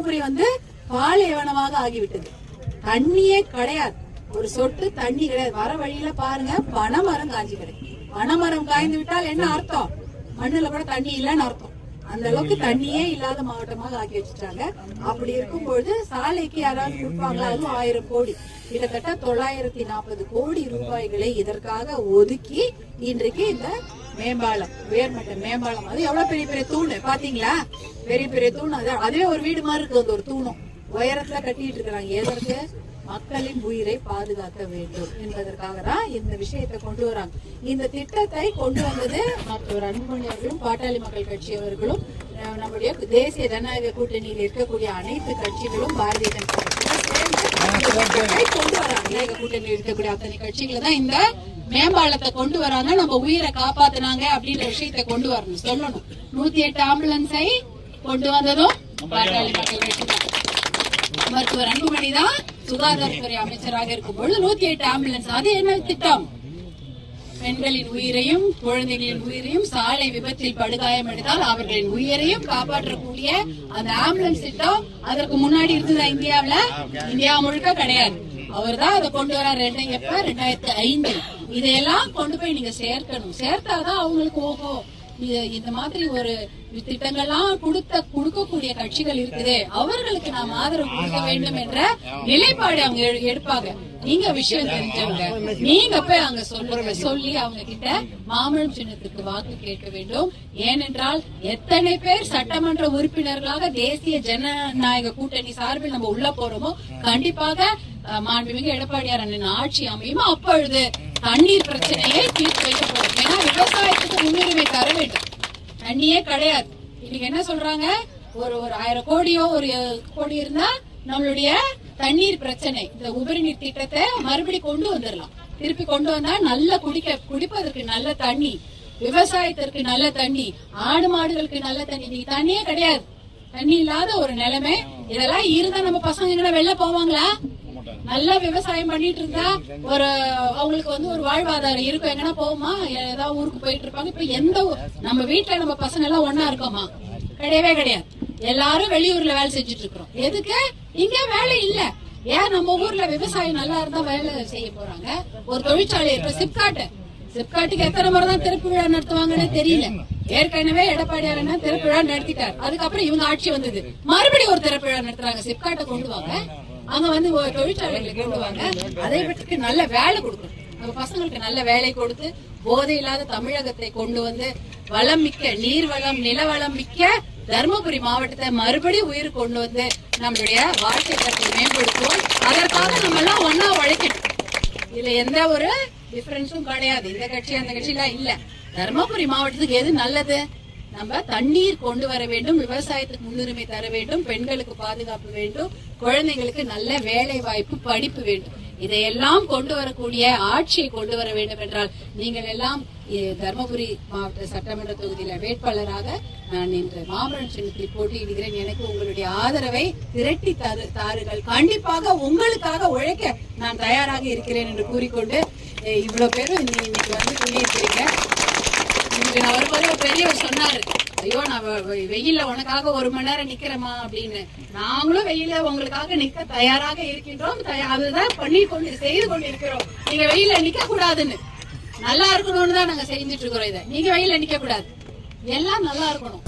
தர்மபுரி பாலைவனமாக ஆகிவிட்டது. தண்ணியே கிடையாது, ஒரு சொட்டு தண்ணி கிடையாது. வர வழியில பாருங்க, பனைமரம் காஞ்சி கிடைக்கும். பனைமரம் காய்ந்து விட்டால் என்ன அர்த்தம்? மண்ணுல கூட தண்ணி இல்லைன்னு அர்த்தம். அந்த அளவுக்கு தண்ணியே இல்லாத மாவட்டமாக ஆக்கி வச்சுட்டாங்க. அப்படி இருக்கும்பொழுது சாலைக்கு யாராவது கொடுப்பாங்களா? அதுவும் 1000 கோடி, கிட்டத்தட்ட 940 கோடி ரூபாய்களை இதற்காக ஒதுக்கி இன்றைக்கு இந்த மேம்பாலம், உயர்மட்ட மேம்பாலம், அது எவ்வளவு பெரிய பெரிய தூண் பாத்தீங்களா? பெரிய பெரிய தூண். அதுவே ஒரு வீடு மாதிரி இருக்கு. அந்த ஒரு தூணும் உயரத்துல கட்டிட்டு இருக்கிறாங்க. எதற்கு? மக்களின் உயிரை பாதுகாக்க வேண்டும் என்பதற்காக தான் இந்த விஷயத்தை கொண்டு வராங்க. இந்த திட்டத்தை கொண்டு வந்தது மருத்துவர் அன்புமணி அவர்களும் பாட்டாளி மக்கள் கட்சி அவர்களும் நம்முடைய தேசிய ஜனநாயக கூட்டணியில் இருக்கக்கூடிய அனைத்து கட்சிகளும் பாரதிய ஜனதா கட்சி கொண்டு வராங்க. கூட்டணியில் இருக்கக்கூடிய அத்தனை கட்சிகளை தான் இந்த மேம்பாலத்தை கொண்டு வராங்க. நம்ம உயிரை காப்பாத்தினாங்க அப்படின்ற விஷயத்தை கொண்டு வரணும், சொல்லணும். 108 ஆம்புலன்ஸை கொண்டு வந்ததும் பாட்டாளி மக்கள் கட்சி தான். மருத்துவர் அன்புமணி தான் சுகாதாரத்துறை அமைச்சராக இருக்கும் பொழுது 108 ஆம்புலன்ஸ். அது என்ன திட்டம்? பெண்களின் உயிரையும் குழந்தைகளின் உயிரையும் சாலை விபத்தில் படுகாயம் எடுத்தால் அவர்களின் உயிரையும் காப்பாற்றக்கூடிய அந்த ஆம்புலன்ஸ் திட்டம் அதற்கு முன்னாடி இருந்ததா இந்தியாவில? இந்தியா முழுக்க கிடையாது. அவர் தான் அதை கொண்டு வர 2005. இதையெல்லாம் கொண்டு போய் நீங்க சேர்க்கணும். சேர்த்தாதான் அவங்களுக்கு ஓஹோ இந்த மாதிரி ஒரு திட்டங்கள்லாம் கொடுக்கக்கூடிய கட்சிகள் இருக்குது, அவர்களுக்கு நாம் ஆதரவு கொடுக்க வேண்டும் என்ற நிலைப்பாடு அவங்க எடுப்பாங்க. நீங்க விஷயம் தெரிஞ்சவங்க, நீங்க போய் அங்க சொல்லி அவங்க கிட்ட மாம்பழம் சின்னத்துக்கு வாக்கு கேட்க வேண்டும். ஏனென்றால் எத்தனை பேர் சட்டமன்ற உறுப்பினர்களாக தேசிய ஜனநாயக கூட்டணி சார்பில் நம்ம உள்ள போறோமோ கண்டிப்பாக மாண்புமிகு எடப்பாடியார் அண்ணன் ஆட்சி அமையும். அப்பொழுது தண்ணீர் பிரச்சனையை தீர்த்து வைக்க போறோம். ஏன்னா விவசாயத்துக்கு முன்னுரிமை தர வேண்டும். தண்ணியே கிடையாது. இன்னைக்கு என்ன சொல்றாங்க? ஒரு 1000 கோடியோ 1 கோடி இருந்தா நம்மளுடைய தண்ணீர் பிரச்சனை, இந்த உபரி நீர் திட்டத்தை மறுபடி கொண்டு வந்துடலாம். திருப்பி கொண்டு வந்தா நல்ல குடிப்பதற்கு நல்ல தண்ணி, விவசாயத்திற்கு நல்ல தண்ணி, ஆடு மாடுகளுக்கு நல்ல தண்ணி. இன்னைக்கு தண்ணியே கிடையாது. தண்ணி இல்லாத ஒரு நிலைமை. இதெல்லாம் இருந்தா நம்ம பசங்க எங்கன்னா வெளில போவாங்களா? நல்லா விவசாயம் பண்ணிட்டு இருந்தா அவங்களுக்கு ஒரு வாழ்வாதாரம் இருக்கும். எங்கன்னா போகுமா? ஏதாவது ஊருக்கு போயிட்டு இருப்பாங்க. இப்ப எந்த நம்ம வீட்டுல நம்ம பசங்க எல்லாம் ஒன்னா இருக்கோமா? கிடையவே கிடையாது. எல்லாரும் வெளியூர்ல வேலை செஞ்சுட்டு இருக்கிறோம். எதுக்கு? இங்க வேலை இல்ல. ஏன்? நம்ம ஊர்ல விவசாயம் நல்லா இருந்தா வேலை செய்ய போறாங்க. ஒரு தொழிற்சாலை இப்ப சிப்காட்டுக்கு எத்தனை முறை தான் திறப்பு விழா நடத்துவாங்கன்னு தெரியல. ஏற்கனவே எடப்பாடியார் என்ன திறப்பு விழா நடத்திட்டார். அதுக்கப்புறம் இவங்க ஆட்சி வந்தது, மறுபடியும் ஒரு திறப்பு விழா நடத்துறாங்க. சிப்காட்டை கொண்டு வாங்க, அங்க தொழிற்சாலைகளை கொண்டு வாங்க. அதை பற்றி நல்ல வேலை கொடுக்கணும். நம்ம பசங்களுக்கு நல்ல வேலை கொடுத்து போதை இல்லாத தமிழகத்தை கொண்டு வந்து வளம் மிக்க நீர் வளம் நிலவளம் மிக்க தர்மபுரி மாவட்டத்தை மறுபடியும் உயிர் கொண்டு வந்து நம்மளுடைய வாழ்க்கை தரத்தை மேம்படுத்துவோம். அதற்காக நம்ம எல்லாம் ஒன்னா உழைக்கணும். இதுல எந்த ஒரு டிஃபரன்ஸும் கிடையாது. இந்த கட்சி அந்த கட்சி எல்லாம் இல்ல. தர்மபுரி மாவட்டத்துக்கு எது நல்லது? நம்ம தண்ணீர் கொண்டு வர வேண்டும், விவசாயத்துக்கு முன்னுரிமை தர வேண்டும், பெண்களுக்கு பாதுகாப்பு வேண்டும், குழந்தைங்களுக்கு நல்ல வேலை வாய்ப்பு, படிப்பு வேண்டும். இதையெல்லாம் கொண்டு வரக்கூடிய ஆட்சியை கொண்டு வர வேண்டும் என்றால் நீங்கள் எல்லாம் தர்மபுரி மாவட்ட சட்டமன்ற தொகுதியில வேட்பாளராக நான் இன்று மாம்பழம் சின்னத்தில் போட்டியிடுகிறேன். எனக்கு உங்களுடைய ஆதரவை திரட்டி தாருங்கள். கண்டிப்பாக உங்களுக்காக உழைக்க நான் தயாராக இருக்கிறேன் என்று கூறிக்கொண்டு இவ்வளவு பேரும் இன்னைக்கு கூடியிருக்கிறீங்க. அவர் வரும்போது பெரியவர் சொன்னாரு, ஐயோ நான் வெயில்ல உனக்காக 1 மணி நேரம் நிக்கிறேமா அப்படின்னு. நாங்களும் வெயில உங்களுக்காக நிக்க தயாராக இருக்கின்றோம். அதுதான் செய்து கொண்டு இருக்கிறோம். நீங்க வெயில நிக்க கூடாதுன்னு, நல்லா இருக்கணும்னு தான் நாங்க செஞ்சுட்டு இருக்கிறோம். இதை நீங்க வெயில நிக்க கூடாது, எல்லாம் நல்லா இருக்கணும்.